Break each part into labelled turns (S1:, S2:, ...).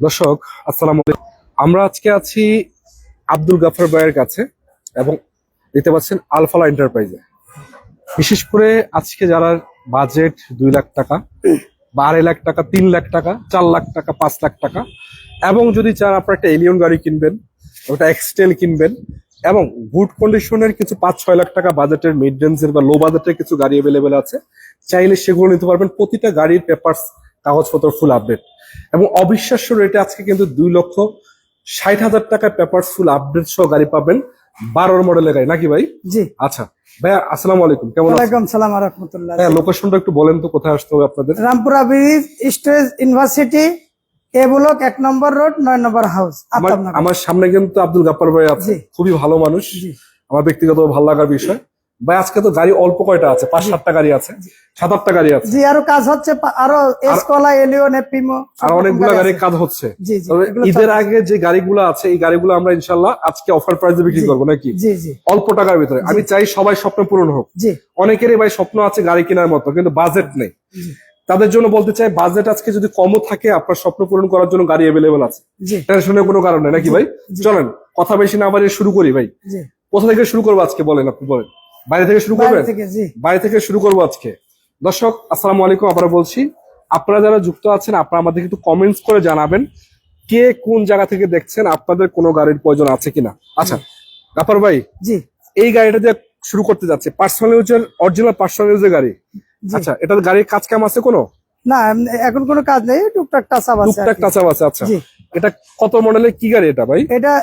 S1: দর্শক, আসসালামু আলাইকুম। আমরা আজকে আছি আব্দুল গাফফার ভাইয়ের কাছে এবং দেখতে পাচ্ছেন আলফালা এন্টারপ্রাইজে। বিশেষ করে আজকে যারা বাজেট 2 লাখ টাকা বা 2.5 লাখ টাকা, 3 লাখ টাকা, 4 লাখ টাকা, 5 লাখ টাকা, এবং যদি চান আপনার একটা এলিয়ন গাড়ি কিনবেন, ওটা এক্সটেল কিনবেন, এবং গুড কন্ডিশনের কিছু 5-6 লাখ টাকা বাজেটের, মিড রেঞ্জের বা লো বাজেটের কিছু গাড়ি অ্যাভেলেবেল আছে, চাইলে সেগুলো নিতে পারবেন। প্রতিটা গাড়ির পেপারস, কাগজপত্র ফুল আপডেট এবং অবিশ্বাস্য রেটে আজকে কিন্তু 2,60,000 টাকায় পেপারস ফুল আপডেট সহ গাড়ি পাবেন। 12 মডেলের গাড়ি নাকি ভাই?
S2: জি।
S1: আচ্ছা ভাইয়া, আসসালামু আলাইকুম, কেমন আছেন?
S2: ওয়ালাইকুম সালাম ওয়া রাহমাতুল্লাহ।
S1: হ্যাঁ, লোকেশনটা একটু বলেন তো, কোথায় আসতে হবে আপনাদের?
S2: Rampura bridge, stage university, A block, 1 number road, 9 number house.
S1: আমার সামনে কিন্তু আব্দুল গাফফার ভাই আছে,
S2: জি।
S1: খুবই ভালো মানুষ,
S2: জি।
S1: আমার ব্যক্তিগত ভালো লাগার বিষয়। ভাই আজকে তো গাড়ি অল্প কয়টা আছে? 5-7টা গাড়ি আছে, 7-8টা গাড়ি আছে।
S2: জি, আরো কাজ হচ্ছে, আরো এসকলা, এলিয়ন, এপিমো,
S1: আর অনেকগুলো গাড়ির কাজ হচ্ছে।
S2: জি জি,
S1: তবে
S2: এগুলো
S1: ঈদের
S2: চলছে।
S1: আগে যে গাড়িগুলো আছে, এই গাড়িগুলো আমরা ইনশাল্লাহ আজকে অফার প্রাইসে বিক্রি
S2: জি।
S1: করবো নাকি?
S2: জি জি
S1: অল্প টাকার ভিতরে। আমি চাই সবাই স্বপ্ন পূরণ হোক।
S2: জি
S1: অনেকেরই ভাই স্বপ্ন আছে গাড়ি কেনার মতো, কিন্তু বাজেট নেই।
S2: জি
S1: তাদের জন্য বলতে চাই, বাজেট আজকে যদি কমও থাকে, আপনার স্বপ্ন পূরণ করার জন্য গাড়ি অ্যাভেলেবেল আছে।
S2: জি
S1: টেনশনের কোনো কারণ নেই নাকি ভাই?
S2: জি।
S1: চলেন কথা বেশি না বাড়িয়ে শুরু করি ভাই।
S2: জি।
S1: কোথা থেকে শুরু করবো আজকে বলেন, আপনি বলেন। বাইরে থেকে শুরু করবেন?
S2: বাইরে থেকে, জি।
S1: বাড়ি থেকে শুরু করবো আজকে। দর্শক, আসসালামু আলাইকুম, আবার বলছি, আপনারা যারা যুক্ত আছেন, আপনারা আমাদের একটু কমেন্টস করে জানাবেন কে কোন জায়গা থেকে দেখছেন, আপনাদের কোনো গাড়ির প্রয়োজন আছে কিনা। আচ্ছা গাফফার ভাই,
S2: জি
S1: এই গাড়িটা দিয়ে শুরু করতে যাচ্ছে, পার্সোনাল ইউজের, অরিজিনাল পার্সোনাল ইউজের গাড়ি।
S2: জি।
S1: আচ্ছা, এটা গাড়ির কাজ কাম আছে কোনো?
S2: না, এখন কোনো কাজ নেই, টুকটাক টাচআপ আছে।
S1: টুকটাক টাচআপ আছে। আচ্ছা,
S2: জি।
S1: এটা কত মডেলের কি গাড়ি এটা ভাই?
S2: এটা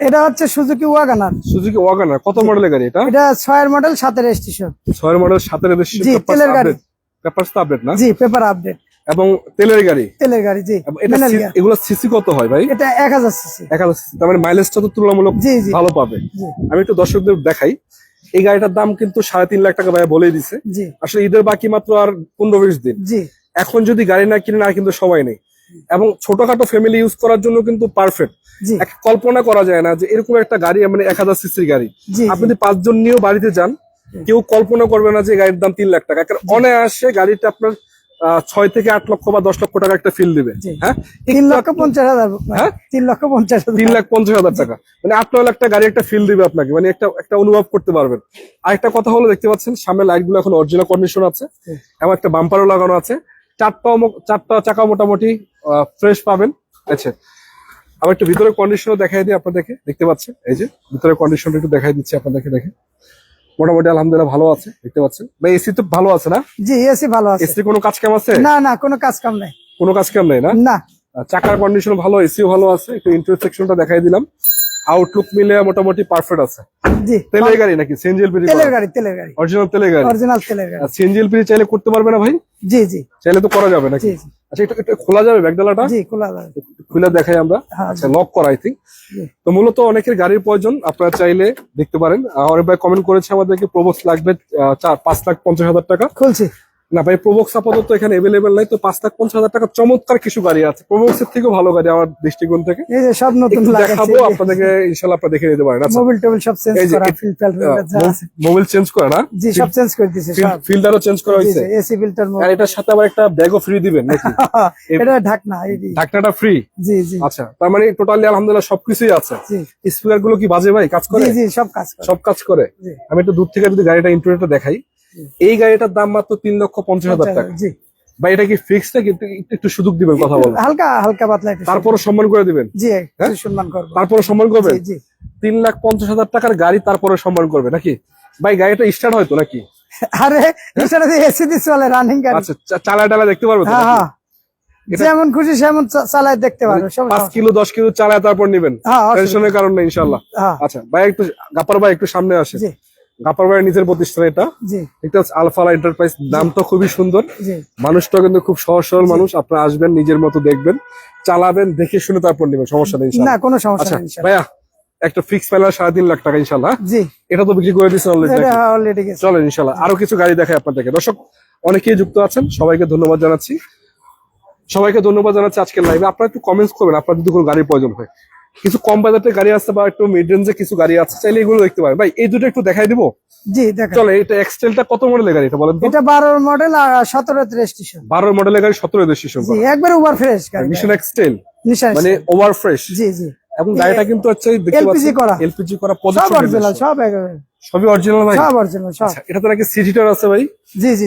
S2: এটা হচ্ছে সুজুকি ওয়াগনার।
S1: Suzuki Wagner. কত মডেলের গাড়ি এটা?
S2: এটা 6 মডেল, 7 রেজিস্ট্রেশন।
S1: 6 মডেল, 7
S2: জি, তেলের গাড়ি।
S1: পেপারস তো আপডেট না?
S2: জি, পেপার আপডেট।
S1: এবং তেলের গাড়ি।
S2: তেলের গাড়ি, জি।
S1: এবং এটা
S2: ম্যানুয়াল গিয়ার।
S1: এগুলো সিসি কত হয় ভাই?
S2: এটা 1000 সিসি।
S1: 1000 সিসি, তার মানে মাইলেজটা তো তুলনামূলক
S2: জি জি
S1: ভালো পাবে।
S2: জি
S1: আমি একটু দর্শকদের দেখাই, এই গাড়িটার দাম কিন্তু 3.5 লাখ টাকা ভাই বলেই দিছে।
S2: জি
S1: আসলে ঈদের বাকি মাত্র আর 15-20 দিন।
S2: জি
S1: এখন যদি গাড়ি না কিনেন, আর কিন্তু সময় নেই। এবং ছোটখাটো ফ্যামিলি ইউজ করার জন্য কিন্তু পারফেক্ট।
S2: জি
S1: কল্পনা করা যায় না যে এরকম একটা গাড়ি, মানে 1000 সিসির গাড়ি
S2: জি
S1: আপনি যদি 5 জন নিয়েও বাড়িতে যান, কেউ কল্পনা করবে না যে গাড়ির দাম 3 লাখ টাকা। কারণ অনায়াসে গাড়িটা আপনার 6 থেকে 8 লক্ষ বা 10 লক্ষ টাকা একটা ফিল দিবে।
S2: জি।
S1: হ্যাঁ,
S2: 3,50,000।
S1: হ্যাঁ?
S2: 3,50,000।
S1: 3,50,000 টাকা, মানে 8-9 লাখ টাকা গাড়ি একটা ফিল দিবে আপনাকে, মানে একটা অনুভব করতে পারবেন। আরেকটা কথা হলো, দেখতে পাচ্ছেন সামনে লাইট গুলো এখন অরিজিনাল কন্ডিশন আছে, এবং একটা বাম্পারও লাগানো আছে। চারটা চাকা মোটামুটি ফ্রেশ পাবেন। আচ্ছা, আবার একটু ভিতরে কন্ডিশনও দেখাই দিই আপনাদেরকে। দেখতে পাচ্ছেন এই যে ভিতরে কন্ডিশনটা একটু দেখাই দিচ্ছি আপনাদেরকে। দেখে মোটামুটি আলহামদুলিল্লাহ ভালো আছে। দেখতে পাচ্ছেন ভাই, এসি তো ভালো আছে না?
S2: জি, এসি ভালো আছে।
S1: এসি কোনো কাজ কাম আছে?
S2: না না, কোনো কাজ কাম নাই।
S1: কোনো কাজ কাম নেই না?
S2: না।
S1: চাকার কন্ডিশন ভালো, এসিও ভালো আছে। একটু ইন্টারসেকশনটা দেখাই দিলাম। আউটলুক মিলে মোটামুটি পারফেক্ট আছে।
S2: জি।
S1: তেলের গাড়ি নাকি সিএনজি এলপিজি?
S2: তেলের গাড়ি, তেলের গাড়ি।
S1: অরিজিনাল তেলের গাড়ি।
S2: অরিজিনাল তেলের গাড়ি।
S1: সিএনজি এলপিজি চাইলে করতে পারবে না ভাই?
S2: জি জি
S1: চাইলে তো করা যাবে নাকি?
S2: জি জি
S1: আচ্ছা, এটা খোলা যাবে ব্যাগডালাটা?
S2: জি, খোলা যাবে।
S1: খুলে দেখাই আমরা।
S2: হ্যাঁ,
S1: আচ্ছা, লক করা আই থিঙ্ক।
S2: জি।
S1: তো মূলত অনেকের গাড়ির প্রয়োজন, আপনারা চাইলে দেখতে পারেন। অনেক ভাই কমেন্ট করেছে আমাদেরকে, প্রবক্স লাগবে 5,50,000 টাকা।
S2: খুলছি।
S1: না ভাই, প্রবক্স আপাতত এখানে অ্যাভেলেবেল নাই। তো 5,50,000 টাকা চমৎকার কিছু গাড়ি আছে, প্রবক্স এর থেকেও ভালো গাড়ি আমার দৃষ্টিকোণ থেকে।
S2: এই যে সব নতুন
S1: একটু
S2: লাগাচ্ছে।
S1: দেখাবো আপনাদেরকে, ইনশাল্লাহ আপনারা দেখে নিতে পারেন। আচ্ছা,
S2: মোবিল টোবিল সব চেঞ্জ
S1: এই যে
S2: করা, ফিল্টার যা আছে।
S1: মোবিল চেঞ্জ করা না?
S2: জি, সব চেঞ্জ করে দিয়েছে সব।
S1: ফিল্টারও চেঞ্জ করা হয়েছে।
S2: AC filter.
S1: আর এটার সাথে আবার একটা ব্যাগও ফ্রি দিবেন নাকি?
S2: এটা ঢাকনা, এই যে।
S1: ঢাকনাটা ফ্রি?
S2: জি জি
S1: আচ্ছা, তার মানে টোটালি আলহামদুলিল্লাহ সবকিছুই আছে।
S2: জি
S1: স্পিকার গুলো কি বাজে ভাই, কাজ করে?
S2: জি জি, সব কাজ করে।
S1: সব কাজ করে।
S2: জি
S1: আমি একটু দূর থেকে যদি গাড়িটা ইন্টেরিয়রটা দেখাই, এই গাড়িটার দাম মাত্র 3,50,000 টাকা।
S2: জি।
S1: ভাই এটা কি ফিক্স নাকি একটু সুযোগ দিবেন, কথা বলেন?
S2: হালকা হালকা পাতলা একটু
S1: তারপরে সম্মান করে দিবেন?
S2: জি,
S1: হ্যাঁ?
S2: একটু সম্মান করব।
S1: তারপরে সম্মান করবেন?
S2: জি জি।
S1: 3,50,000 টাকার গাড়ি, তারপরে সম্মান করবে নাকি ভাই? গাড়িটা স্টার্ট হয়তো নাকি?
S2: আরে এছাড়া এসি দিয়ে চলে, রানিং গাড়ি।
S1: আচ্ছা, চালায় টালা দেখতে পারবে তো
S2: হ্যাঁ
S1: নাকি?
S2: হ্যাঁ,
S1: এটা-
S2: যেমন খুশি সেমন চালায় দেখতে পারবে।
S1: 5 কিলো 10 কিলো চালায় তারপর নিবেন,
S2: হ্যাঁ, অসুবিধা
S1: টেনশনের কারণ নেই ইনশাল্লাহ।
S2: হ্যাঁ।
S1: আচ্ছা ভাই, একটু গাপার ভাই একটু সামনে আসে।
S2: জি
S1: গাপার ভাইয়ের নিজের প্রতিষ্ঠান এটা।
S2: জি
S1: এটা হচ্ছে আলফালা এন্টারপ্রাইজ। নামটা খুবই সুন্দর,
S2: জি
S1: মানুষটা কিন্তু খুব সহজ সরল মানুষ। আপনারা আসবেন, নিজের মতো দেখবেন, চালাবেন, দেখে শুনে তারপর নেবেন, সমস্যা নেই
S2: না,
S1: ইনশাল্লাহ।
S2: কোনো সমস্যা
S1: আচ্ছা
S2: নেই ইনশাআল্লাহ।
S1: ভাইয়া, একটা ফিক্স প্যালার 3.5 লাখ টাকা ইনশাল্লাহ।
S2: জি,
S1: এটা তো বিক্রি করে দিচ্ছেন অলরেডি?
S2: এটা অলরেডি গেছে।
S1: চলেন ইনশাল্লাহ আরো কিছু গাড়ি দেখাই আপনাদেরকে। দর্শক অনেকেই যুক্ত আছেন, সবাইকে ধন্যবাদ জানাচ্ছি। আজকের লাইভে আপনারা একটু কমেন্টস করবেন, আপনার যদি কোনো গাড়ির প্রয়োজন হয়। কিছু কম বাজেটের গাড়ি আছে বা একটু মিড রেঞ্জে কিছু গাড়ি আছে, চাইলে এগুলো দেখতে পারেন। ভাই এই দুটো একটু দেখাই দিব।
S2: জি, দেখেন।
S1: চলে, এটা এক্সটেলটা কত মডেলের গাড়ি এটা বলেন তো?
S2: এটা 12 মডেল আর 17 রেজিস্ট্রেশন।
S1: 12 মডেলের গাড়ি, 17 রেজিস্ট্রেশন
S2: জি, একবারে ওভার ফ্রেশ গাড়ি।
S1: মিশন এক্সটেল।
S2: নিশান
S1: মানে ওভার ফ্রেশ।
S2: জি জি
S1: এবং গাড়িটা কিন্তু হচ্ছে দেখতে
S2: LPG
S1: পাচ্ছেন
S2: করা।
S1: এলপিজি করা
S2: সব
S1: পজিশন
S2: অরিজিনাল, সব একেবারে
S1: সবই অরিজিনাল ভাই।
S2: সব অরিজিনাল সব।
S1: আচ্ছা, এটা তো নাকি সিটিটার আছে ভাই?
S2: জি জি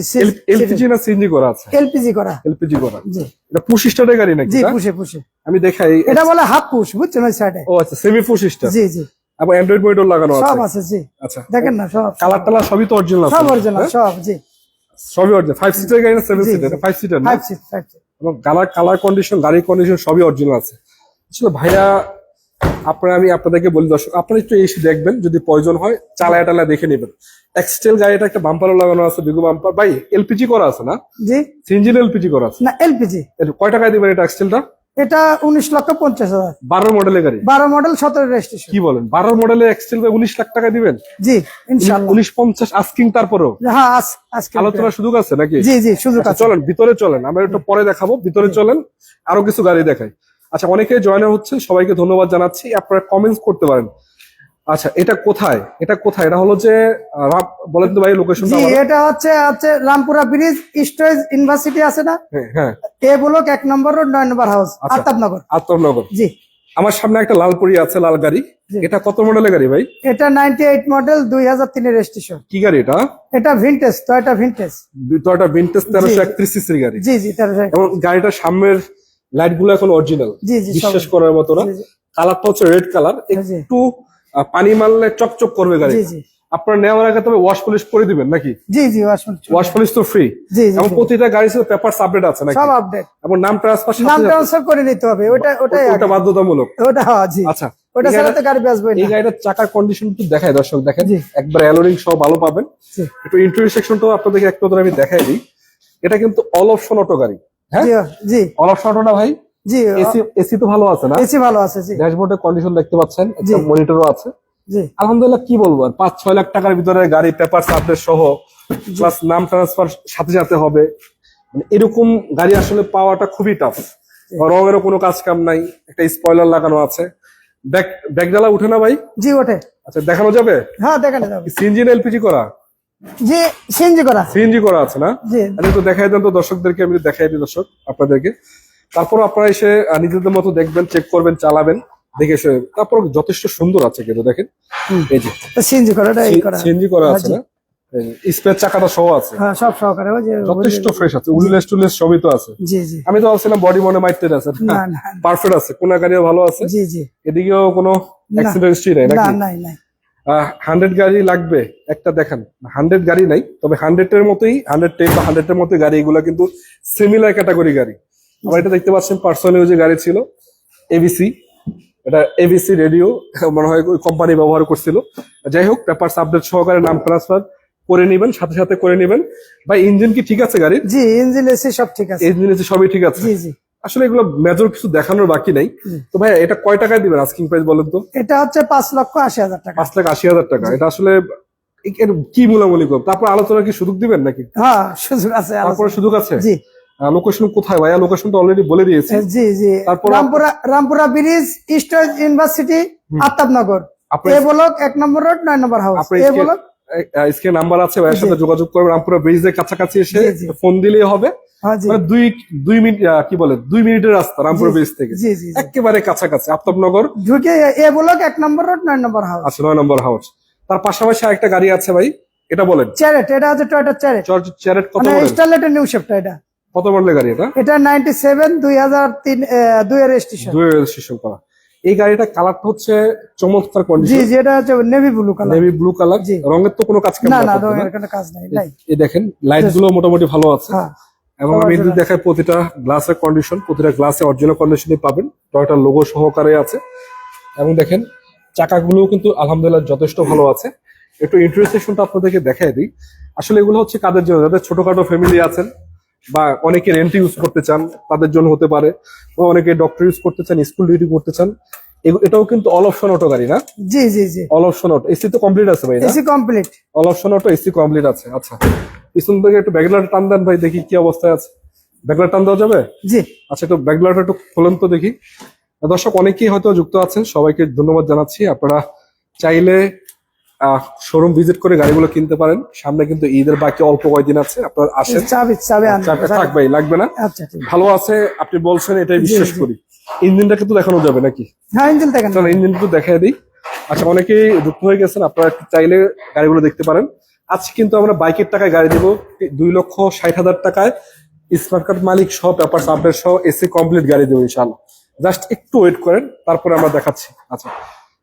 S1: এলপিজি না সিএনজি করা আছে?
S2: এলপিজি করা।
S1: এলপিজি করা।
S2: জি
S1: এটা পুশ স্টার্টের গাড়ি নাকি?
S2: জি
S1: এটা?
S2: পুষে পুষে
S1: আমি দেখাই।
S2: এটা বলে হাফ পুশ, বুঝছেন ওই সাইডে।
S1: ও আচ্ছা, সেমি পুশ স্টার্ট।
S2: জি জি
S1: এবং অ্যান্ড্রয়েড মনিটর লাগানো আছে।
S2: সব আছে জি।
S1: আচ্ছা,
S2: দেখেন না সব
S1: কালার টালার সবই তো অরিজিনাল আছে?
S2: সব অরিজিনাল সব। জি
S1: সবই অরিজিনাল। 5 সিটার গাড়ি না 7
S2: জি,
S1: সিটার?
S2: জি।
S1: 5 সিটার না?
S2: 5 সিট 5 সিট।
S1: এবং কালার কন্ডিশন, গাড়ির কন্ডিশন সবই অরিজিনাল আছে। আসলে ভাইয়া আমি আপনাদেরকে বলি দর্শক, আপনারা একটু এসে দেখবেন, যদি প্রয়োজন হয় চালায় টালায় দেখে নেবেন। এক্সটেল গাড়িটা একটা বাম্পারও লাগানো আছে, বিগু বাম্পার। ভাই এলপিজি করা আছে না?
S2: জি
S1: সিএনজি এলপিজি করা আছে?
S2: না এলপিজি।
S1: কয় টাকায় দিবেন এটা এক্সটেলটা?
S2: এটা 19,50,000।
S1: 12 মডেলের গাড়ি?
S2: 12 মডেল 17 রেজিস্ট্রেশন।
S1: কি বলেন, 12 মডেলের এক্সটেল 19 লাখ টাকা দিবেন?
S2: জি ইনশাআল্লাহ।
S1: 1950 আস্কিং, তারপরেও
S2: হ্যাঁ আজকে
S1: আলোচনার সুযোগ আছে নাকি?
S2: জি জি সুযোগ
S1: আচ্ছা,
S2: আছে।
S1: চলেন ভিতরে চলেন, আমরা একটু পরে দেখাবো। ভিতরে চলেন, আরো কিছু গাড়ি দেখাই। আচ্ছা, অনেকে জয়েন হচ্ছেন, সবাইকে ধন্যবাদ জানাচ্ছি। আপনারা কমেন্টস করতে পারেন। আচ্ছা, এটা কোথায়? এটা হলো যে বলেন তো ভাই লোকেশনটা
S2: জি
S1: আমাদের।
S2: এটা হচ্ছে হচ্ছে রামপুরা ব্রিজ, স্টোরেজ ইউনিভার্সিটি আছে না,
S1: হ্যাঁ হ্যাঁ,
S2: এ block 1 number road 9 number house,
S1: আচ্ছা।
S2: আতাবনগর।
S1: আত্মনগর।
S2: জি
S1: আমার সামনে একটা লাল পরি আছে, লাল গাড়ি।
S2: জি।
S1: এটা কত মডেলের গাড়ি ভাই?
S2: এটা 98 মডেল 2003 রেজিস্ট্রেশন।
S1: কি গাড়ি এটা?
S2: এটা vintage, Toyota vintage.
S1: Toyota vintage 1331 সিসির গাড়ি।
S2: জি জি 1300।
S1: এবং গাড়িটার সামনের লাইট গুলো এখন অরিজিনাল,
S2: জি, জি, সব
S1: বিশ্বাস করার মতো না।
S2: জি, জি।
S1: কালারটা হচ্ছে রেড কালার,
S2: জি।
S1: একটু পানি মারলে চকচক করবে গাড়ি।
S2: জি জি
S1: আপনার নেওয়ার আগে তবে ওয়াশ পলিশ করে দিবেন নাকি?
S2: জি জি ওয়াশমেন্ট।
S1: ওয়াশ পলিশ তো ফ্রি।
S2: জি জি
S1: এবং প্রতিটা গাড়ির সাথে পেপারস আপডেট আছে নাকি?
S2: সব আপডেট।
S1: এবং নাম ট্রান্সফার
S2: নাম ট্রান্সফার করে নিতে হবে, ওটাই
S1: ওটা বাধ্যতামূলক।
S2: ওটা হ্যাঁ জি।
S1: আচ্ছা,
S2: ওটা ছাড়া তো গাড়ি বেচবই
S1: এই
S2: না।
S1: গাড়িটার চাকার কন্ডিশন একটু দেখায় দর্শক, দেখেন
S2: জি।
S1: একবার অ্যালোরিং সহ ভালো পাবেন।
S2: জি
S1: একটু ইন্টেরিয়র সেকশনটাও আপনাদেরকে একটু ধরে আমি দেখাই দিই। এটা কিন্তু অল অপশন অটো গাড়ি। হ্যাঁ,
S2: জি জি
S1: অল অপশন অটোটা ভাই।
S2: জি
S1: এসি তো ভালো আছে না?
S2: এসি ভালো আছে। জি
S1: ড্যাশবোর্ডের কন্ডিশন দেখতে পাচ্ছেন,
S2: জি।
S1: একটা মনিটরও আছে।
S2: জি
S1: আলহামদুলিল্লাহ, কি বলবো আর, 5-6 লাখ টাকার ভিতরে গাড়ি, পেপার আপডেট সহ, প্লাস নাম ট্রান্সফার সাথে সাথে হবে। মানে এরকম গাড়ি আসলে পাওয়াটা খুবই টাফ। রঙেরও কোনো কাজ কাম নাই, একটা স্পয়লার লাগানো আছে। ব্যাকডালা উঠে না ভাই?
S2: জি ওঠে।
S1: আচ্ছা, দেখানো যাবে?
S2: হ্যাঁ দেখানো যাবে।
S1: সিএনজি না এলপিজি করা?
S2: জি সিএনজি করা।
S1: সিএনজি করা আছে না?
S2: জি
S1: আমি তো দেখাই দেন তো দর্শকদেরকে, আমি দেখাই দিই দর্শক আপনাদেরকে। তারপর আপনারা এসে নিজেদের মতো দেখবেন, চেক করবেন, চালাবেন, দেখে এসে তারপর যথেষ্ট সুন্দর আছে কিন্তু দেখেন। এই যে
S2: সিএনজি করাটা এই করা।
S1: সিএনজি করা
S2: হ্যাঁ,
S1: আছে
S2: জি।
S1: না? স্পেয়ার চাকাটা সহ আছে,
S2: হ্যাঁ সব সহকারে ওই যে
S1: যথেষ্ট ফ্রেশ আছে, উইলেস টুলেস সবই তো আছে।
S2: জি জি
S1: আমি তো ভাবছিলাম বডি মনে মাইতে আছে,
S2: না না
S1: পারফেক্ট আছে, কোনা গাড়িও ভালো আছে,
S2: জি জি
S1: এদিকেও কোনো অ্যাক্সিডেন্ট হিস্ট্রি নাই
S2: না
S1: নাকি?
S2: নাই নাই
S1: 100 গাড়ি লাগবে একটা দেখান। 100 গাড়ি নাই, তবে 100 এর মতোই, 110 বা 100 এর মতোই গাড়ি, এগুলা কিন্তু সিমিলার ক্যাটাগরি গাড়ি। আমরা এটা দেখতে পাচ্ছেন, পার্সোনাল ইউজে গাড়ি ছিল, এবিসি। এটা এবিসি রেডিও মনে হয় ওই কোম্পানি ব্যবহার করছিল। যাই হোক, পেপারস আপডেট সহকারে নাম ট্রান্সফার করে নিবেন, সাথে সাথে করে নিবেন। ভাই ইঞ্জিন কি ঠিক আছে গাড়ির?
S2: জি ইঞ্জিন এসি সব ঠিক আছে।
S1: ইঞ্জিন সবই ঠিক আছে।
S2: জি জি
S1: আসলে এগুলো মেজর কিছু দেখানোর বাকি নাই।
S2: জি।
S1: তো ভাই এটা কয় টাকায় দিবেন আস্কিং প্রাইস বলেন তো?
S2: এটা হচ্ছে 5,80,000 টাকা।
S1: 5,80,000 টাকা। এটা আসলে এর কি মূলামূলি করব? তারপর আলোচনা কি সুযোগ দিবেন নাকি?
S2: হ্যাঁ সুযোগ আছে
S1: তারপরে সুযোগ আছে?
S2: জি
S1: লোকেশন কোথায় ভাইয়া? লোকেশন তো অলরেডি বলে দিয়েছি।
S2: জি জি
S1: তারপর
S2: রামপুরা ব্রিজ, স্টোরেজ ইউনিভার্সিটি, আতাবনগর,
S1: আপনার
S2: এ block 1 number road 9 number house,
S1: আপনার
S2: এ ব্লক।
S1: স্ক্রিন নাম্বার আছে, ভাইয়ের সাথে যোগাযোগ করবেন। রামপুরা ব্রিজের কাছাকাছি এসে
S2: জি, জি।
S1: ফোন দিলেই হবে।
S2: হ্যাঁ জি
S1: মানে দুই মিনিট, কি বলে, 2 মিনিটের রাস্তা রামপুরা ব্রিজ থেকে,
S2: জি জি জি।
S1: একেবারে কাছাকাছি আফতাবনগর।
S2: ঢুকে এ block 1 number road 9 number house.
S1: আচ্ছা, 9 নম্বর হাউস। তার পাশাপাশি আরেকটা গাড়ি আছে ভাই, এটা বলেন।
S2: চ্যারেট, এটা হচ্ছে টয়োটা চ্যারেট,
S1: চ্যারেট কত
S2: মানে
S1: মডেল?
S2: স্টারলেটের নিউ শেপটা। এটা
S1: কত মডেলের গাড়ি এটা?
S2: এটা 97 2003 2 এর রেজিস্ট্রেশন।
S1: 2 রেজিস্ট্রেশন করা। এই গাড়িটা কালারটা হচ্ছে চমৎকার
S2: জি
S1: কন্ডিশন,
S2: জি এটা হচ্ছে navy blue colour.
S1: Navy blue colour.
S2: জি।
S1: রঙের তো কোনো কাজ কাম
S2: না না
S1: করবে না।
S2: রঙের কোনো কাজ নাই নাই।
S1: এই দেখেন লাইট গুলো মোটামুটি ভালো আছে।
S2: হ্যাঁ
S1: এবং আমি যদি দেখাই প্রতিটা গ্লাসের কন্ডিশন, প্রতিটা গ্লাসে অরিজিনাল কন্ডিশনই পাবেন, টয়োটার লোগো সহকারে আছে। এবং দেখেন চাকাগুলোও কিন্তু আলহামদুলিল্লাহ যথেষ্ট ভালো আছে। একটু ইন্টেরিয়র সেকশনটা আপনাদেরকে দেখাই দিই। আসলে এগুলো হচ্ছে কাদের জন্য? যাদের ছোটখাটো ফ্যামিলি আছেন, বা অনেকে রেন্ট ইউজ করতে চান, তাদের জন্য হতে পারে, বা অনেকে ডক্টর ইউজ করতে চান, স্কুল ডিউটি করতে চান। এটাও কিন্তু অল অপশন অটো গাড়ি না?
S2: জি জি জি
S1: অল অপশন অটো। এসি তো কমপ্লিট আছে ভাই না?
S2: AC complete.
S1: All option auto, AC complete আছে। আচ্ছা, পিছন থেকে একটু ব্যাকলাইট টান দেন ভাই, দেখি কি অবস্থায় আছে। ব্যাকলাইট টান দেওয়া যাবে?
S2: জি
S1: আচ্ছা, একটু ব্যাকলাইটটা একটু খোলেন তো দেখি। দর্শক অনেকেই হয়তো যুক্ত আছেন, সবাইকে ধন্যবাদ জানাচ্ছি। আপনারা চাইলে শোরুম ভিজিট করে গাড়িগুলো কিনতে পারেন। সামনে কিন্তু ঈদের বাকি অল্প কয়েকদিন আছে, আপনার আসেন।
S2: চাবি আনতে
S1: চারটা থাক ভাই, লাগবে না।
S2: আচ্ছা ঠিক আছে।
S1: ভালো আছে আপনি বলছেন, এটাই বিশ্বাস
S2: জি।
S1: করি। ইঞ্জিনটা কিন্তু দেখানো যাবে নাকি?
S2: হ্যাঁ ইঞ্জিন দেখেন।
S1: চলো ইঞ্জিন একটু দেখাই দিই। আচ্ছা, অনেকেই যুক্ত হয়ে গেছেন, আপনারা একটু চাইলে গাড়িগুলো দেখতে পারেন। আজকে কিন্তু আমরা বাইকের টাকায় গাড়ি দিব 2,60,000 টাকায়, স্মার্ট কার্ড মালিক সহ, পেপার আপডেট সহ, এসি কমপ্লিট গাড়ি দেবো ইনশাআল্লাহ। জাস্ট একটু ওয়েট করেন, তারপরে আমরা দেখাচ্ছি। আচ্ছা,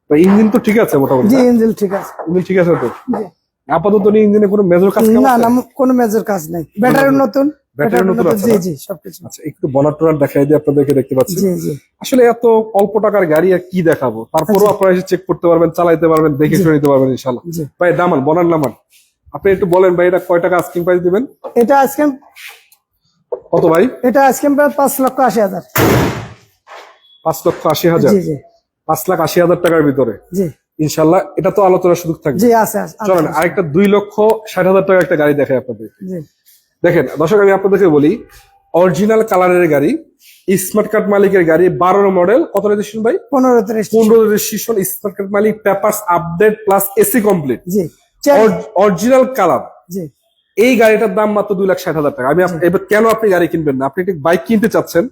S1: তো ইঞ্জিন তো ঠিক আছে মোটামুটি?
S2: জি ইঞ্জিন ঠিক আছে।
S1: ইঞ্জিন ঠিক আছে তো?
S2: জি।
S1: আপাতত ইঞ্জিনে কোনো মেজর কাজ কাম
S2: না
S1: আছে?
S2: না কোনো মেজর কাজ নেই, ব্যাটারি নতুন।
S1: ব্যাটারি নতুন আছে
S2: জি
S1: না?
S2: জি সবকিছু।
S1: আচ্ছা, একটু বনার টনার দেখাই দিই আপনাদেরকে, দেখতে পাচ্ছি।
S2: জি জি
S1: আসলে এত অল্প টাকার গাড়ি আর কি দেখাবো, তারপরেও
S2: আচ্ছা।
S1: আপনারা এসে চেক করতে পারবেন, চালাইতে পারবেন, দেখে
S2: জি।
S1: শুনে নিতে পারবেন ইনশাআল্লাহ।
S2: জি।
S1: ভাই দামান বনার নামান, আপনি একটু বলেন ভাই, এটা কয় টাকা আস্কিং প্রাইস দিবেন?
S2: এটা আজকে
S1: কত ভাই?
S2: 5,80,000।
S1: 5,80,000?
S2: জি জি
S1: 5,80,000 টাকার ভিতরে
S2: জি
S1: ইনশাআল্লাহ। এটা তো আলোচনার সুযোগ থাকবে।
S2: জি আছে আছে।
S1: চলেন আরেকটা 2,60,000 টাকার একটা গাড়ি দেখাই আপনাদের।
S2: জি
S1: দেখেন দর্শক, আমি আপনাদেরকে বলি, অরিজিনাল কালারের গাড়ি, স্মার্ট কার্ড মালিকের গাড়ি, 12 মডেল, কত রেজিস্ট্রেশন ভাই?
S2: 15
S1: রেজিস্ট্রেশন, স্মার্ট কার্ড মালিক, papers update plus AC complete,
S2: জি
S1: অরিজিনাল কালার।
S2: জি
S1: এই গাড়িটার দাম মাত্র 2,60,000 টাকা। এবার কেন আপনি গাড়ি কিনবেন না? আপনি একটি বাইক কিনতে চাচ্ছেন,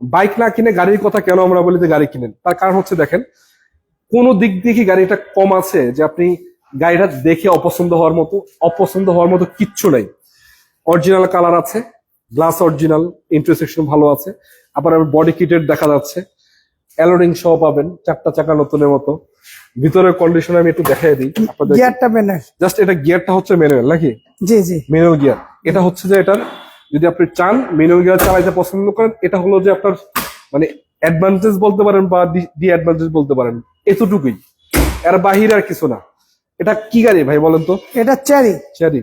S1: বাইক না কিনে গাড়ির কথা কেন আমরা বলি যে গাড়ি কিনেন? তার কারণ হচ্ছে দেখেন, কোন দিক দিয়ে কি গাড়িটা কম আছে যে আপনি গাড়িটা দেখে অপছন্দ হওয়ার মতো কিচ্ছু নাই। অরিজিনাল কালার আছে, গ্লাস অরিজিনাল, ইন্টারসেকশন ভালো আছে, আবার বডি কিটের দেখা যাচ্ছে, অ্যালোরিং সহ পাবেন, 4টা চাকা নতুনের মতো। ভিতরের কন্ডিশন আমি একটু দেখাই দিই আপনাদের।
S2: গিয়ারটা মেনে।
S1: জাস্ট এটা গিয়ারটা হচ্ছে ম্যানুয়াল নাকি?
S2: জি জি
S1: ম্যানুয়াল গিয়ার। এটা হচ্ছে যে এটার, যদি আপনি চান ম্যানুয়াল গিয়ার চালাইতে পছন্দ করেন, এটা হলো যে আপনার মানে অ্যাডভান্টেজ বলতে পারেন বা ডি অ্যাডভান্টেজ বলতে পারেন, এতটুকুই, এর বাহিরে আর কিছু না। এটা কি গাড়ি ভাই বলেন তো?
S2: এটা চেরি।
S1: চেরি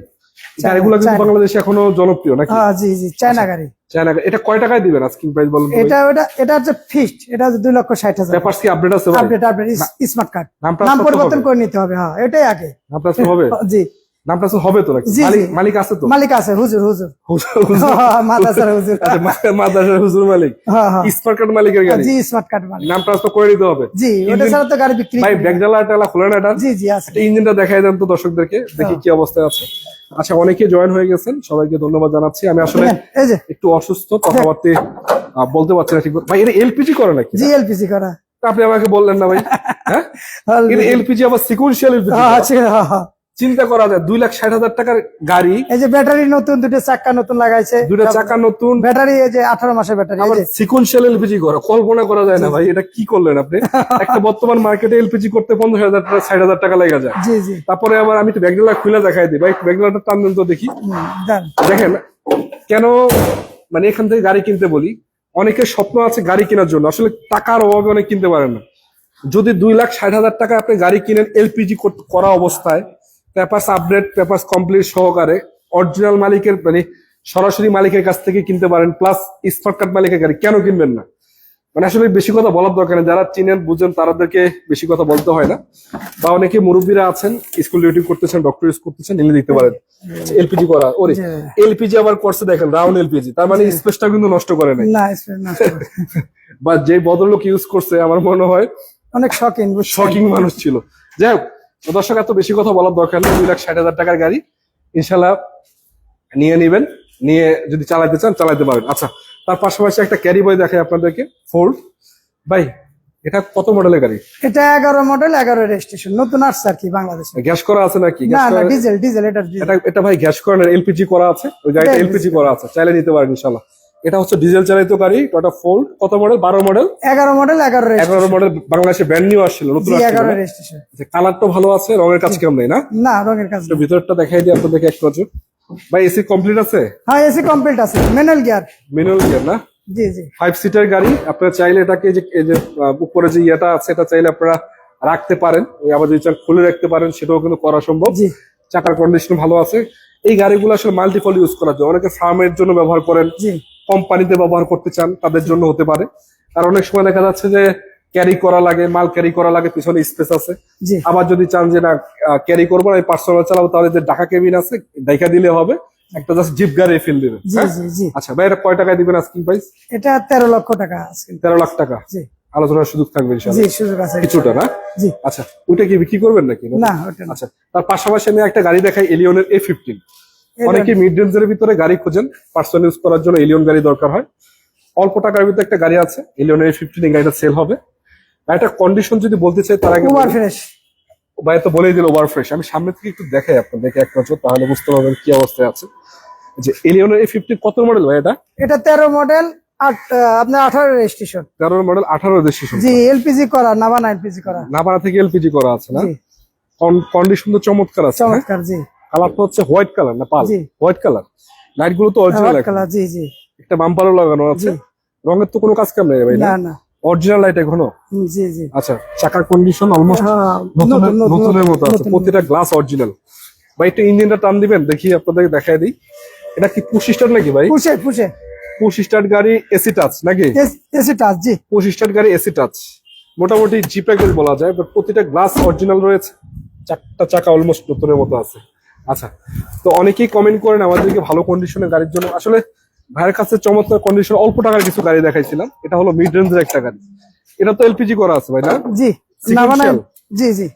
S1: গাড়িগুলো কিন্তু
S2: চায়না।
S1: বাংলাদেশে এখনো জনপ্রিয় নাকি?
S2: হ্যাঁ জি জি চায়না গাড়ি।
S1: চায়না গাড়ি। এটা কয় টাকায় দিবেন আস্কিং প্রাইস বলেন তো?
S2: এটা হচ্ছে ফিক্সড, এটা হচ্ছে 2,60,000।
S1: পেপারস কি আপডেট আছে ভাই?
S2: আপডেট স্মার্ট কার্ড
S1: নাম
S2: নাম
S1: ট্রান্সফার
S2: পরিবর্তন করে নিতে হবে। হ্যাঁ এটাই আগে।
S1: নাম ট্রান্সফার হবে?
S2: জি
S1: নাম ট্রান্সফার হবে তো নাকি?
S2: জি,
S1: মালিক
S2: জি।
S1: মালিক আছে তো?
S2: মালিক আছে, হুজুর হুজুর।
S1: হুজুর।
S2: মাদ্রাসার হুজুর।
S1: আচ্ছা, মাদ্রাসার হুজুর মালিক,
S2: হ্যাঁ হ্যাঁ
S1: স্মার্ট কার্ড মালিকের গাড়ি,
S2: জি স্মার্ট কার্ড মালিক।
S1: নাম ট্রান্সফার করে দিতে হবে।
S2: জি ওটা ছাড়া তো গাড়ি বিক্রি
S1: ভাই
S2: করি না।
S1: ব্যাগডালা টালা খোলে না এটা?
S2: জি জি আছে।
S1: ইঞ্জিনটা দেখাই দেন তো দর্শকদেরকে, দেখি কি অবস্থায় আছে। আচ্ছা, অনেকে জয়েন হয়ে গেছেন, সবাইকে ধন্যবাদ জানাচ্ছি। আমি আসলে
S2: এই যে
S1: একটু অসুস্থ, কথাবার্তা বলতে পারছি না ঠিক। ভাই এটা এলপিজি করে নাকি?
S2: জি এলপিজি করা।
S1: আপনি আমাকে বললেন না ভাই? হ্যাঁ, এলপিজি আবার সিকুয়েন্সিয়াল এলপিজি। চিন্তা করা যায় 2,60,000 টাকার গাড়ি,
S2: এই যে ব্যাটারি নতুন, দুটো চাকা নতুন লাগাইছে,
S1: দুটো চাকা নতুন,
S2: ব্যাটারি এই যে 18 মাসের ব্যাটারি। এই
S1: আবার
S2: যে
S1: সিকুয়েন্সিয়াল এলপিজি করা, কল্পনা করা যায় না ভাই। এটা কি করলেন আপনি? একটা বর্তমান মার্কেটে এলপিজি করতে 50,000 টাকা 60,000 টাকা লেগে যায়।
S2: জি জি
S1: তারপরে আবার আমি একটু ব্যাগডালা খুলে দেখাই দিই ভাই, ব্যাগডালাটা টান দেন তো দেখি।
S2: দেন।
S1: দেখেন কেন মানে এখান থেকে গাড়ি কিনতে বলি, অনেকের স্বপ্ন আছে গাড়ি কেনার জন্য, আসলে টাকার অভাবে অনেক কিনতে পারেন না। যদি 2,60,000 টাকা আপনি গাড়ি কিনেন এলপিজি করা অবস্থায়, পেপারস আপডেট, পেপারস কমপ্লিট সহকারে, অরিজিনাল মালিকের মানে সরাসরি মালিকের কাছ থেকে কিনতে পারেন, প্লাস স্মার্ট কার্ড মালিকের গাড়ি, কেন কিনবেন না? মানে আসলে বেশি কথা বলার দরকার নেই, যারা চিনেন বুঝেন তাদেরকে বেশি কথা বলতে হয় না। বা অনেকে মুরব্বীরা আছেন, স্কুল ডিউটি করতেছেন, ডক্টর ইউজ করতেছেন, নিলে দিতে পারেন। এলপিজি করা, ওরে
S2: জি।
S1: এলপিজি আবার করছে দেখেন, রাউন্ড এলপিজি, তার মানে স্পেসটা কিন্তু নষ্ট করে নাই।
S2: না স্পেস না।
S1: বা যে ভদ্রলোক ইউজ করছে আমার মনে হয়
S2: অনেক শকিং
S1: শকিং মানুষ ছিল। যাই হোক, তো দর্শক এত বেশি কথা বলার দরকার নেই। 2,60,000 টাকার গাড়ি ইনশাল্লাহ নিয়ে নিবেন, নিয়ে যদি চালাতে চান চালাতে পারেন। আচ্ছা, তার পাশাপাশি একটা ক্যারি বয় দেখাই আপনাদেরকে, ফোল্ড। ভাই এটা কত মডেলের গাড়ি?
S2: এটা 11 মডেল, 11 রেজিস্ট্রেশন, নতুন আসছে আর কি বাংলাদেশে।
S1: গ্যাস করা আছে নাকি?
S2: না না ডিজেল ডিজেল এটা ডিজেল।
S1: এটা ভাই গ্যাস করা না, এলপিজি করা আছে। ওই গাড়িটা এলপিজি করা আছে, চাইলে নিতে পারেন ইনশাল্লাহ। এটা হচ্ছে ডিজেল চালিত গাড়ি, টয়োটা ফোল্ড। কত মডেল? 12 মডেল।
S2: 11 মডেল, 11
S1: 11 মডেল, বাংলাদেশে ব্র্যান্ড নিউ আসছিল, নতুন আসছিল।
S2: 11 রেজিস্ট্রেশন।
S1: কালারটা ভালো আছে, রঙের কাজ কেমন নেই না?
S2: না রঙের কাজ
S1: তো ভিতরটা দেখাই দিই আপনাদেরকে এক নজর। ভাই এসি কমপ্লিট আছে?
S2: হ্যাঁ এসি কমপ্লিট আছে, ম্যানুয়াল গিয়ার।
S1: ম্যানুয়াল গিয়ার না?
S2: জি জি
S1: 5 সিটার গাড়ি। আপনারা চাইলে এটাকে এই যে উপরে যে ইয়েটা আছে, এটা চাইলে আপনারা রাখতে পারেন, আবার যদি চান খুলে রাখতে পারেন, সেটাও কিন্তু করা সম্ভব।
S2: জি
S1: চাকার কন্ডিশন ভালো আছে। এই গাড়িগুলো আসলে মাল্টিপল ইউজ করা যায়, অনেকে ফার্মের জন্য ব্যবহার করেন,
S2: জি
S1: কোম্পানিতে ব্যবহার করতে চান, তাদের জন্য হতে পারে। আর অনেক সময় দেখা যাচ্ছে যে ক্যারি করা লাগে, মাল ক্যারি করা লাগে, পিছনে স্পেস আছে।
S2: জি
S1: আবার যদি চান যে না ক্যারি করবো না, পার্সোনাল চালাবো, তাহলে যে ঢাকা কেবিন আছে দেখা দিলে হবে, একটা জাস্ট জিপ গাড়ি ফিল দিবেন।
S2: জি জি জি।
S1: আচ্ছা ভাই, এটা কয় টাকায় দিবেন আস্কিং প্রাইস?
S2: এটা 13 লক্ষ টাকা আছে।
S1: 13 লাখ টাকা।
S2: জি
S1: আলোচনার সুযোগ থাকবে
S2: জি
S1: ইনশাআল্লাহ
S2: সুযোগ আছে
S1: কিছুটা না?
S2: জি
S1: আচ্ছা, ওইটা কি বিক্রি করবেন নাকি?
S2: না ওটা না
S1: আচ্ছা, তার পাশাপাশি আমি একটা গাড়ি দেখাই, এলিয়নের A15। অনেকে মিড রেঞ্জের ভিতরে গাড়ি খোঁজেন, পার্সোনাল ইউজ করার জন্য এলিয়ন গাড়ি দরকার হয়। অল্প টাকার ভিতরে একটা গাড়ি আছে, এলিয়নের A15, এই গাড়িটা সেল হবে। গাড়িটা কন্ডিশন যদি বলতে চাই তার আগে
S2: ওভার ফ্রেশ
S1: ভাই তো বলেই দিল ওভার ফ্রেশ। আমি সামনে থেকে একটু দেখাই আপনাদেরকে এক নজর, তাহলে বুঝতে পারবেন কি অবস্থায় আছে। যে এলিয়নের A15 কত মডেল ভাই এটা?
S2: এটা 13 মডেল আপনার 18 রেজিস্ট্রেশন
S1: 13 মডেল, 18 রেজিস্ট্রেশন।
S2: জি এলপিজি করা নাবানা এলপিজি করা
S1: নাভানা থেকে এলপিজি করা আছে না?
S2: জি
S1: কন্ডিশন তো চমৎকার আছে।
S2: চমৎকার জি
S1: কালারটা হচ্ছে হোয়াইট কালার না পাল?
S2: জি।
S1: White colour. লাইট গুলো তো অরিজিনাল,
S2: হোয়াইট কালার জি জি
S1: একটা বাম্পারও লাগানো আছে।
S2: জি।
S1: রঙের তো কোনো কাজ কাম নেই ভাই না?
S2: না না
S1: অরিজিনাল লাইট এখনো।
S2: জি জি
S1: আচ্ছা, চাকার কন্ডিশন অলমোস্ট
S2: হ্যাঁ,
S1: নতুনের মতো আছে,
S2: নতুন।
S1: প্রতিটা গ্লাস অরিজিনাল। ভাই একটু ইঞ্জিনটা টান দিবেন, দেখি আপনাদের দেখাই দিই। এটা কি পুশ স্টার্ট নাকি ভাই?
S2: পুষে পুষে
S1: পুশ স্টার্ট গাড়ি, এসি টাচ নাকি?
S2: এসি টাচ জি
S1: পুশ স্টার্ট গাড়ি, এসি টাচ, মোটামুটি জি প্যাকেজ বলা যায়। বাট প্রতিটা গ্লাস অরিজিনাল রয়েছে, চারটা চাকা অলমোস্ট নতুনের মতো আছে। আচ্ছা, তো অনেকেই কমেন্ট করেন আমাদেরকে ভালো কন্ডিশনের গাড়ির জন্য। আসলে ভাইয়ের কাছে চমৎকার কন্ডিশন, অল্প টাকার কিছু গাড়ি দেখাইছিলাম। এটা হলো মিড রেঞ্জের একটা গাড়ি। এটা তো এলপিজি করা আছে ভাই না?
S2: জি নাবানা জি জি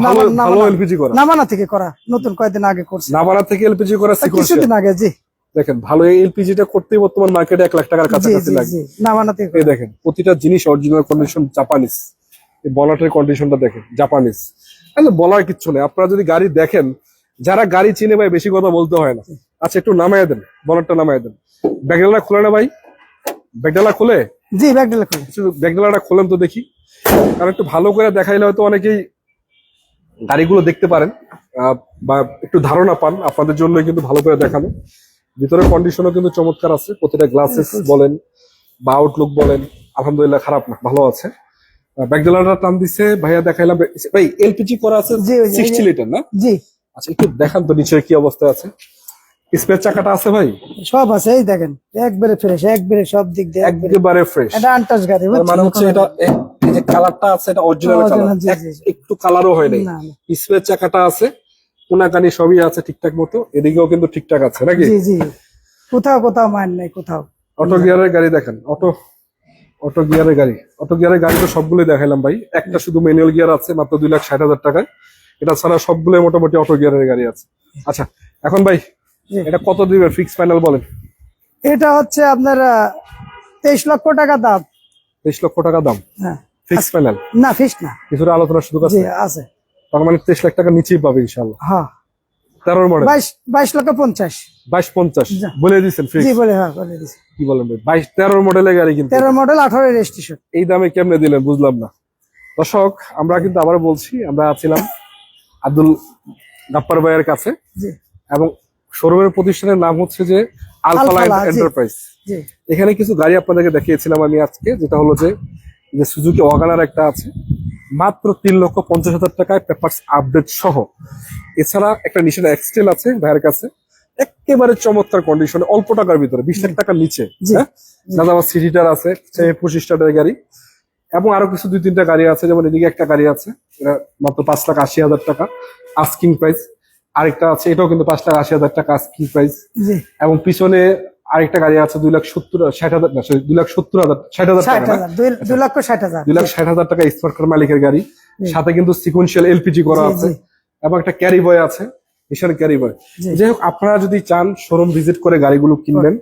S1: ভালো ভালো এলপিজি করা,
S2: নাবানা থেকে করা, নতুন কয়েকদিন আগে করছে
S1: নাভানা থেকে এলপিজি করা সিকোয়েন্সিয়াল।
S2: কিছুদিন আগে জি
S1: দেখেন, ভালো এই এলপিজিটা করতেই বর্তমান মার্কেটে 1 লাখ টাকার
S2: জি
S1: কাছাকাছি
S2: জি
S1: লাগে।
S2: জি নাবানা থেকে
S1: এই দেখেন প্রতিটা জিনিস অরিজিনাল কন্ডিশন, জাপানিজ। এই বনাটের কন্ডিশনটা দেখেন, জাপানিজ। তাহলে বলার কিচ্ছু নেই, আপনারা যদি গাড়ি দেখেন, যারা গাড়ি চিনে ভাই বেশি কথা বলতে হয় না। আচ্ছা, একটু নামায় দেন, বনাটটা নামায় দেন। ব্যাগডালা খুলে না ভাই? ব্যাগডালা খুলে,
S2: জি ব্যাগডালা খুলে
S1: একটু ব্যাগডালাটা খোলেন তো দেখি। কারণ একটু ভালো করে দেখাইলে হয়তো অনেকেই গাড়িগুলো দেখতে পারেন, বা একটু ধারণা পান। আপনাদের জন্য কিন্তু ভালো করে দেখানো। ভিতরের কন্ডিশনও কিন্তু চমৎকার আছে, প্রতিটা গ্লাসেস বলেন বা আউটলুক বলেন, আলহামদুলিল্লাহ খারাপ না, ভালো আছে। ব্যাগডালাটা টান দিছে ভাইয়া, দেখাইলাম। ভাই এলপিজি করা আছে,
S2: জি, ওই যে,
S1: 60 লিটার না?
S2: জি
S1: আচ্ছা, একটু দেখান তো নিচে কি অবস্থায় আছে। স্পেয়ার চাকাটা আছে ভাই?
S2: সব আছে, এই দেখেন একবারে ফ্রেশ, একবারে সব দিক দিয়ে একবারে।
S1: একেবারে ফ্রেশ।
S2: এটা আনটাচ গাড়ি
S1: তার মানে হচ্ছে এটা এই যে কালারটা আছে, এটা অরিজিনাল কালার,
S2: Original, জি, জি, জি।
S1: একটু কালারও হয় নাই।
S2: না, না।
S1: স্পেয়ার চাকাটা আছে, কোনাকানি সবই আছে ঠিকঠাক মতো, এদিকেও কিন্তু ঠিকঠাক আছে নাকি?
S2: জি জি কোথাও কোথাও মান নাই কোথাও।
S1: অটো গিয়ারের গাড়ি দেখেন, অটো গিয়ারের গাড়ি। অটো গিয়ারের গাড়ি তো সবগুলোই দেখাইলাম ভাই। একটা শুধু ম্যানুয়াল গিয়ার আছে মাত্র 2,60,000 টাকায়। এটা ছাড়া সবগুলো মোটামুটি অটো গিয়ারের গাড়ি আছে। আচ্ছা, এখন ভাই
S2: জি।
S1: এটা কত দিবেন ফিক্স ফাইনাল বলেন?
S2: এটা হচ্ছে আপনার 23 লক্ষ টাকা দাম।
S1: 23 লক্ষ টাকা দাম
S2: হ্যাঁ
S1: ফিক্স ফাইনাল?
S2: না ফিক্স না,
S1: কিছুটা আলোচনার সুযোগ
S2: জি
S1: আছে?
S2: আছে।
S1: তার মানে 23 লাখ টাকা নিচেই পাবে ইনশাল্লাহ।
S2: হ্যাঁ
S1: 13 মডেল,
S2: 22 লক্ষ 50।
S1: 22-50
S2: যা।
S1: বলে দিচ্ছেন ফিক্স?
S2: জি বলে, হ্যাঁ বলে দিছি।
S1: কি বলেন ভাই, 22-13 মডেলের গাড়ি কিন্তু
S2: 13 মডেল 18 রেজিস্ট্রেশন।
S1: এই দামে কেমনে দিলেন বুঝলাম না। দর্শক, আমরা কিন্তু আবার বলছি, আমরা ছিলাম আব্দুল গাফফার ভাইয়ের কাছে,
S2: জি
S1: এবং শোরুমের প্রতিষ্ঠানের নাম হচ্ছে যে আলফালা
S2: আলফালা, জি।
S1: এন্টারপ্রাইজ।
S2: জি
S1: এখানে কিছু গাড়ি আপনাদেরকে দেখিয়েছিলাম আমি আজকে, যেটা হলো যে সুজুকি ওয়াগনার একটা আছে মাত্র 3,50,000 টাকায়, পেপারস আপডেট সহ। এছাড়া একটা নিশান এক্সটেল আছে ভাইয়ের কাছে, একেবারে চমৎকার কন্ডিশনে, অল্প টাকার ভিতরে, 20 লাখ টাকার নিচে।
S2: জি।
S1: হ্যাঁ, দাদা আমার সিটিটার আছে, 25 টাকার গাড়ি। এবং আরো কিছু 2-3টা গাড়ি আছে, যেমন এদিকে একটা গাড়ি আছে, এটা মাত্র 5,80,000 টাকা আস্কিং প্রাইস। আরেকটা আছে, এটাও কিন্তু 5,80,000 টাকা আস্কিং প্রাইস।
S2: জি
S1: এবং পিছনে আরেকটা গাড়ি আছে 2,60,000 না, সরি 2,70,000 60,000 টাকা না,
S2: 2 লক্ষ 60,000।
S1: 2,60,000 টাকা স্মার্ট মালিকের গাড়ি। সাথে কিন্তু সিকোয়েন্সিয়াল এলপিজি করা
S2: জি,
S1: আছে,
S2: জি।
S1: এবং একটা ক্যারি বয় আছে, নিশান ক্যারি বয়।
S2: জি।
S1: যাই হোক, আপনারা যদি চান শোরুম ভিজিট করে গাড়িগুলো কিনবেন,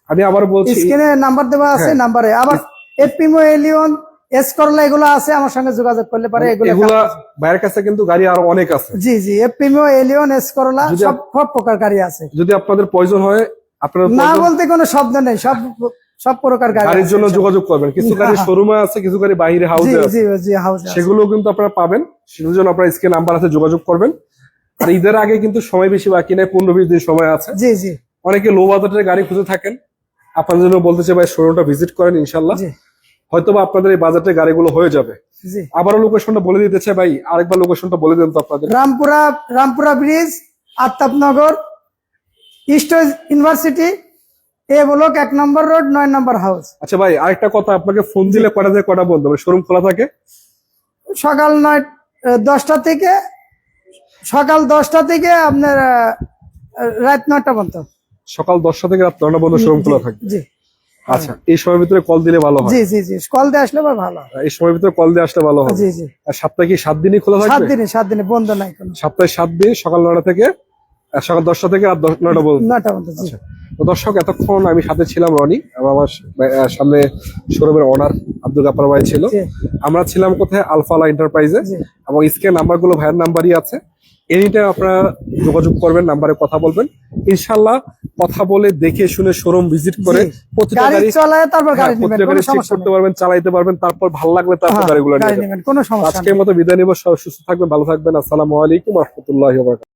S1: আমি আবার বলছি,
S2: স্ক্রিনে নাম্বার দেওয়া আছে,
S1: হ্যাঁ।
S2: নাম্বারে আবার এপিমো এলিয়ন এস করলা এগুলো আছে, আমার সঙ্গে যোগাযোগ করলে পারে এগুলো।
S1: এগুলা ভাইয়ের কাছে কিন্তু গাড়ি আরো অনেক আছে।
S2: জি জি এপিমো এলিয়ন এস করলা
S1: যদি
S2: সব সব প্রকার গাড়ি আছে।
S1: যদি আপনাদের প্রয়োজন হয়, আপনারা
S2: না বলতে কোনো শব্দ নেই, সব সব প্রকার গাড়ি
S1: গাড়ির
S2: আছে।
S1: জন্য যোগাযোগ করবেন। কিছু গাড়ি
S2: হ্যাঁ।
S1: শোরুমে আছে, কিছু গাড়ি বাইরে
S2: জি
S1: হাউসে আছে,
S2: জি জি হাউস
S1: সেগুলো কিন্তু আপনারা পাবেন। সেটার জন্য আপনার স্ক্রিন নাম্বার আছে, যোগাযোগ করবেন। আর ঈদের আগে কিন্তু সময় বেশি বাকি নেই, 15-20 দিন সময় আছে।
S2: জি জি
S1: অনেকে লো বাজেটের গাড়ি খুঁজে থাকেন, আপনাদের জন্য বলতে চাই ভাই শোরুমটা ভিজিট করেন, ইনশাল্লাহ
S2: জি
S1: হয়তোবা আপনাদের এই বাজেটের গাড়িগুলো হয়ে যাবে।
S2: জি
S1: আবারও লোকেশনটা বলে দিতে চাই ভাই, আরেকবার লোকেশনটা বলে দেন তো আপনাদের।
S2: Rampura bridge, Aftabnagar, East University, A block 1 number road, 9 number house.
S1: আচ্ছা ভাই, আরেকটা কথা, আপনাকে ফোন দিলে কটা থেকে কটা বন্ধ, মানে শোরুম খোলা থাকে?
S2: সকাল 10টা থেকে, সকাল 10টা থেকে আপনার রাত 9টা পর্যন্ত।
S1: সকাল 10টা থেকে রাত 9টা পর্যন্ত শোরুম খোলা থাকে।
S2: জি
S1: আচ্ছা, এই সময়ের ভিতরে কল দিলে ভালো হয়।
S2: জি জি জি, কল দিয়ে আসলে আবার ভালো হয়।
S1: এই সময়ের ভিতরে কল দিয়ে আসলে ভালো হয়।
S2: জি জি,
S1: আর সপ্তাহে কি 7 দিনই খোলা
S2: 7
S1: থাকবে?
S2: দিনে 7 দিনে বন্ধ নাই কোনো।
S1: সপ্তাহে 7 দিন, সকাল 9টা থেকে সকাল 10টা থেকে রাত 9টা পর্যন্ত।
S2: 9টা পর্যন্ত। জি
S1: তো দর্শক, এতক্ষণ আমি সাথে ছিলাম রনি এবং আমার সামনে শোরুমের ওনার আব্দুল গাফফার ভাই ছিল।
S2: জি
S1: আমরা ছিলাম কোথায়? আলফালা এন্টারপ্রাইজে।
S2: জি।
S1: এবং স্ক্রিন নাম্বারগুলো ভাইয়ের নাম্বারই আছে। এনিটাইম আপনারা যোগাযোগ করবেন, নাম্বারে কথা বলবেন। ইনশাল্লাহ কথা বলে দেখে শুনে শোরুম ভিজিট করে
S2: জি।
S1: প্রতিটা
S2: গাড়ি
S1: গাড়ি
S2: চালায় তারপর গাড়ি নেবেন,
S1: প্রতিটা
S2: কোনো
S1: গাড়ি চেক
S2: সমস্যা
S1: করতে
S2: নেই।
S1: পারবেন, চালাইতে পারবেন, তারপর ভালো লাগবে তারপর গাড়িগুলো
S2: গাড়ি
S1: নিয়ে যাবেন।
S2: নেবেন, কোনো সমস্যা নেই।
S1: আজকের মতো বিদায় নিব। সবাই সুস্থ থাকবেন, ভালো থাকবেন। আসসালামু আলাইকুম ওয়া রাহমাতুল্লাহি ওয়া বারাকাতুহু।